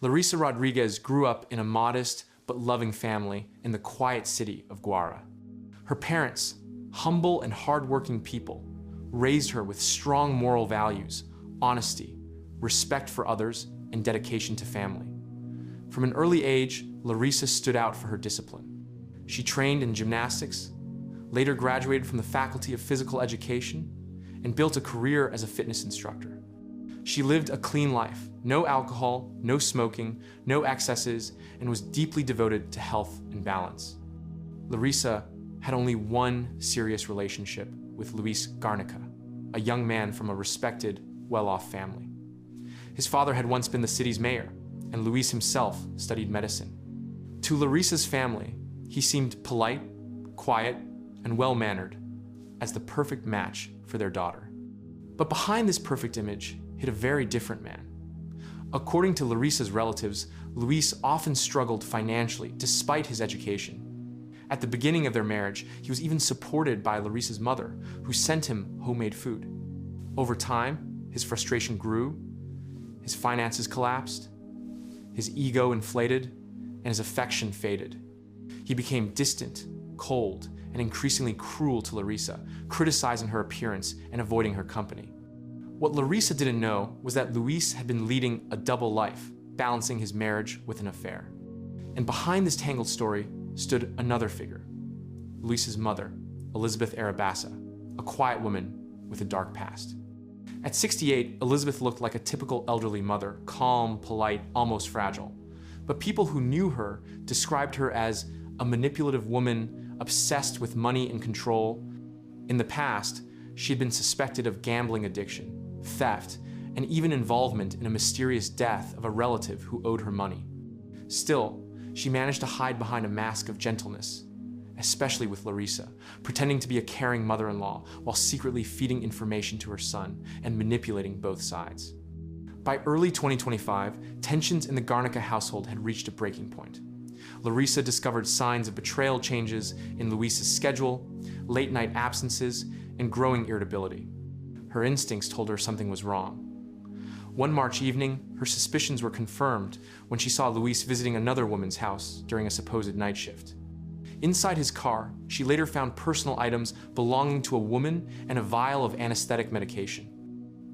Larissa Rodriguez grew up in a modest but loving family in the quiet city of Guara. Her parents, humble and hardworking people, raised her with strong moral values, honesty, respect for others, and dedication to family. From an early age, Larissa stood out for her discipline. She trained in gymnastics, later graduated from the Faculty of Physical Education, and built a career as a fitness instructor. She lived a clean life, no alcohol, no smoking, no excesses, and was deeply devoted to health and balance. Larissa had only one serious relationship with Luis Garnica, a young man from a respected, well-off family. His father had once been the city's mayor, and Luis himself studied medicine. To Larissa's family, he seemed polite, quiet, and well-mannered, as the perfect match for their daughter. But behind this perfect image hid a very different man. According to Larissa's relatives, Luis often struggled financially despite his education. At the beginning of their marriage, he was even supported by Larissa's mother, who sent him homemade food. Over time, his frustration grew, his finances collapsed, his ego inflated, and his affection faded. He became distant, cold, and increasingly cruel to Larissa, criticizing her appearance and avoiding her company. What Larissa didn't know was that Luis had been leading a double life, balancing his marriage with an affair. And behind this tangled story stood another figure, Luis's mother, Elizabeth Arabassa, a quiet woman with a dark past. At 68, Elizabeth looked like a typical elderly mother, calm, polite, almost fragile. But people who knew her described her as a manipulative woman obsessed with money and control. In the past, she had been suspected of gambling addiction, theft, and even involvement in a mysterious death of a relative who owed her money. Still, she managed to hide behind a mask of gentleness, especially with Larissa, pretending to be a caring mother-in-law while secretly feeding information to her son and manipulating both sides. By early 2025, tensions in the Garnica household had reached a breaking point. Larissa discovered signs of betrayal changes in Luis's schedule, late-night absences, and growing irritability. Her instincts told her something was wrong. One March evening, her suspicions were confirmed when she saw Luis visiting another woman's house during a supposed night shift. Inside his car, she later found personal items belonging to a woman and a vial of anesthetic medication.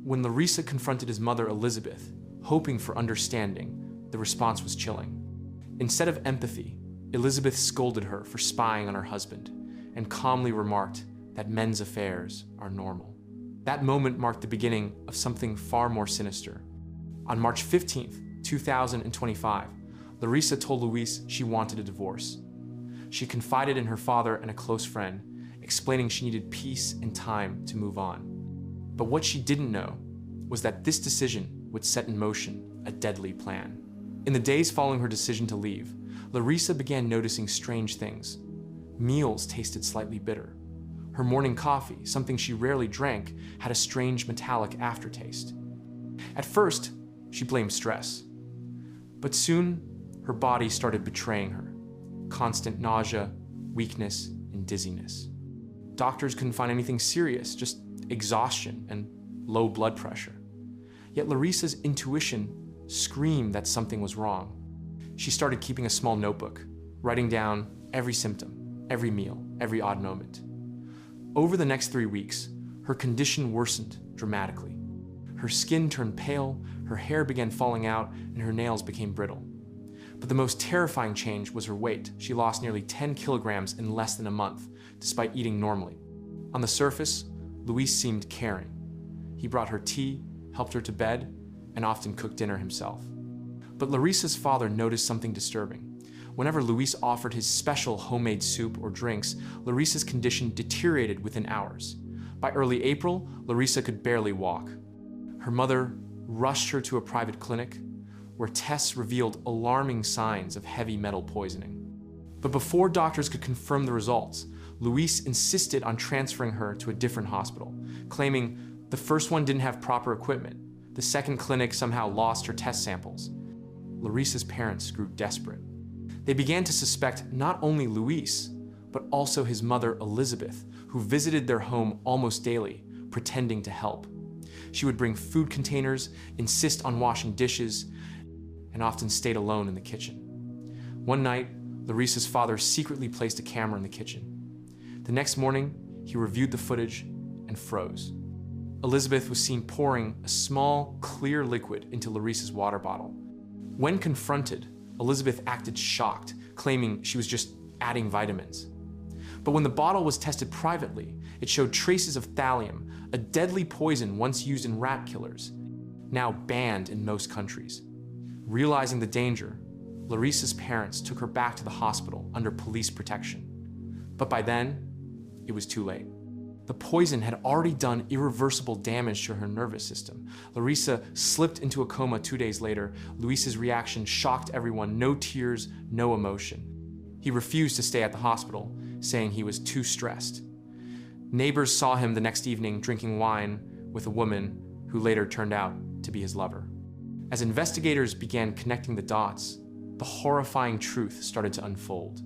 When Larissa confronted his mother, Elizabeth, hoping for understanding, the response was chilling. Instead of empathy, Elizabeth scolded her for spying on her husband and calmly remarked that men's affairs are normal. That moment marked the beginning of something far more sinister. On March 15th, 2025, Larissa told Luis she wanted a divorce. She confided in her father and a close friend, explaining she needed peace and time to move on. But what she didn't know was that this decision would set in motion a deadly plan. In the days following her decision to leave, Larissa began noticing strange things. Meals tasted slightly bitter. Her morning coffee, something she rarely drank, had a strange metallic aftertaste. At first, she blamed stress. But soon, her body started betraying her. Constant nausea, weakness, and dizziness. Doctors couldn't find anything serious, just exhaustion and low blood pressure. Yet Larissa's intuition screamed that something was wrong. She started keeping a small notebook, writing down every symptom, every meal, every odd moment. Over the next 3 weeks, her condition worsened dramatically. Her skin turned pale, her hair began falling out, and her nails became brittle. But the most terrifying change was her weight. She lost nearly 10 kilograms in less than a month, despite eating normally. On the surface, Luis seemed caring. He brought her tea, helped her to bed, and often cooked dinner himself. But Larissa's father noticed something disturbing. Whenever Luis offered his special homemade soup or drinks, Larissa's condition deteriorated within hours. By early April, Larissa could barely walk. Her mother rushed her to a private clinic, where tests revealed alarming signs of heavy metal poisoning. But before doctors could confirm the results, Luis insisted on transferring her to a different hospital, claiming the first one didn't have proper equipment. The second clinic somehow lost her test samples. Larissa's parents grew desperate. They began to suspect not only Luis, but also his mother, Elizabeth, who visited their home almost daily, pretending to help. She would bring food containers, insist on washing dishes, and often stayed alone in the kitchen. One night, Larissa's father secretly placed a camera in the kitchen. The next morning, he reviewed the footage and froze. Elizabeth was seen pouring a small, clear liquid into Larissa's water bottle. When confronted, Elizabeth acted shocked, claiming she was just adding vitamins. But when the bottle was tested privately, it showed traces of thallium, a deadly poison once used in rat killers, now banned in most countries. Realizing the danger, Larissa's parents took her back to the hospital under police protection. But by then, it was too late. The poison had already done irreversible damage to her nervous system. Larissa slipped into a coma 2 days later. Luis's reaction shocked everyone. No tears, no emotion. He refused to stay at the hospital, saying he was too stressed. Neighbors saw him the next evening drinking wine with a woman who later turned out to be his lover. As investigators began connecting the dots, the horrifying truth started to unfold.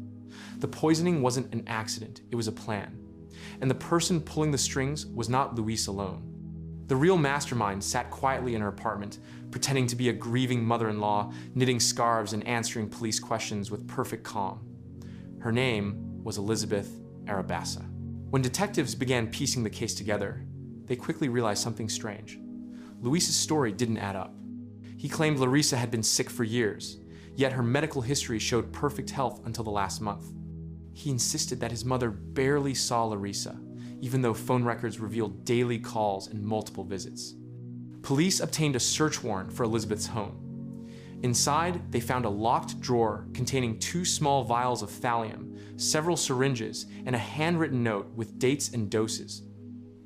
The poisoning wasn't an accident, it was a plan. And the person pulling the strings was not Luis alone. The real mastermind sat quietly in her apartment, pretending to be a grieving mother-in-law, knitting scarves and answering police questions with perfect calm. Her name was Elizabeth Arabassa. When detectives began piecing the case together, they quickly realized something strange. Luis's story didn't add up. He claimed Larissa had been sick for years, yet her medical history showed perfect health until the last month. He insisted that his mother barely saw Larissa, even though phone records revealed daily calls and multiple visits. Police obtained a search warrant for Elizabeth's home. Inside, they found a locked drawer containing 2 small vials of thallium, several syringes, and a handwritten note with dates and doses.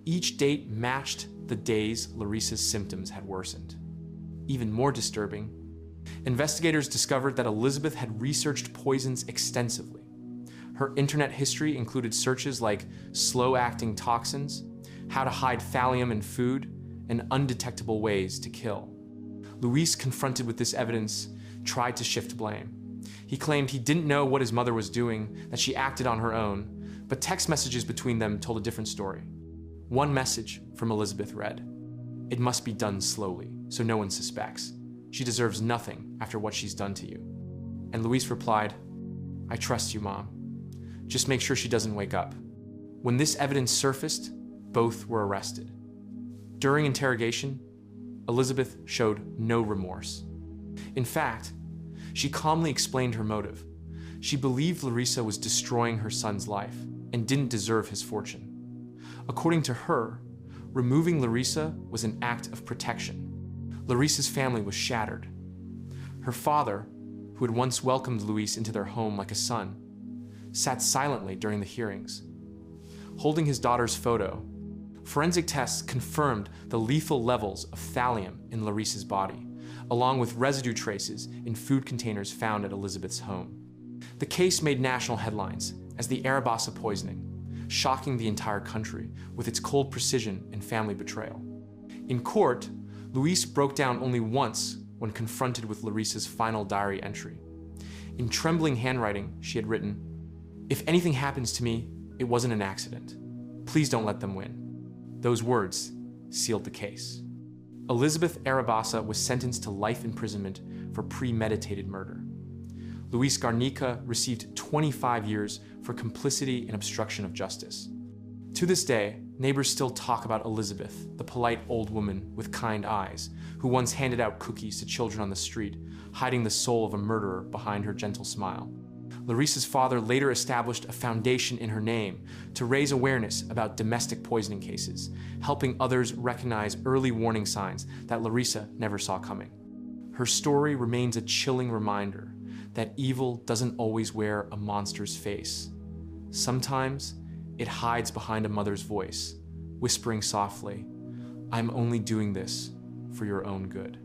Each date matched the days Larissa's symptoms had worsened. Even more disturbing, investigators discovered that Elizabeth had researched poisons extensively. Her internet history included searches like slow-acting toxins, how to hide thallium in food, and undetectable ways to kill. Luis, confronted with this evidence, tried to shift blame. He claimed he didn't know what his mother was doing, that she acted on her own, but text messages between them told a different story. One message from Elizabeth read, "It must be done slowly, so no one suspects. She deserves nothing after what she's done to you." And Luis replied, "I trust you, Mom. Just make sure she doesn't wake up." When this evidence surfaced, both were arrested. During interrogation, Elizabeth showed no remorse. In fact, she calmly explained her motive. She believed Larissa was destroying her son's life and didn't deserve his fortune. According to her, removing Larissa was an act of protection. Larissa's family was shattered. Her father, who had once welcomed Luis into their home like a son, sat silently during the hearings. Holding his daughter's photo, forensic tests confirmed the lethal levels of thallium in Larissa's body, along with residue traces in food containers found at Elizabeth's home. The case made national headlines as the Arabassa poisoning, shocking the entire country with its cold precision and family betrayal. In court, Luis broke down only once when confronted with Larissa's final diary entry. In trembling handwriting, she had written, "If anything happens to me, it wasn't an accident. Please don't let them win." Those words sealed the case. Elizabeth Arabassa was sentenced to life imprisonment for premeditated murder. Luis Garnica received 25 years for complicity and obstruction of justice. To this day, neighbors still talk about Elizabeth, the polite old woman with kind eyes, who once handed out cookies to children on the street, hiding the soul of a murderer behind her gentle smile. Larissa's father later established a foundation in her name to raise awareness about domestic poisoning cases, helping others recognize early warning signs that Larissa never saw coming. Her story remains a chilling reminder that evil doesn't always wear a monster's face. Sometimes it hides behind a mother's voice, whispering softly, "I'm only doing this for your own good."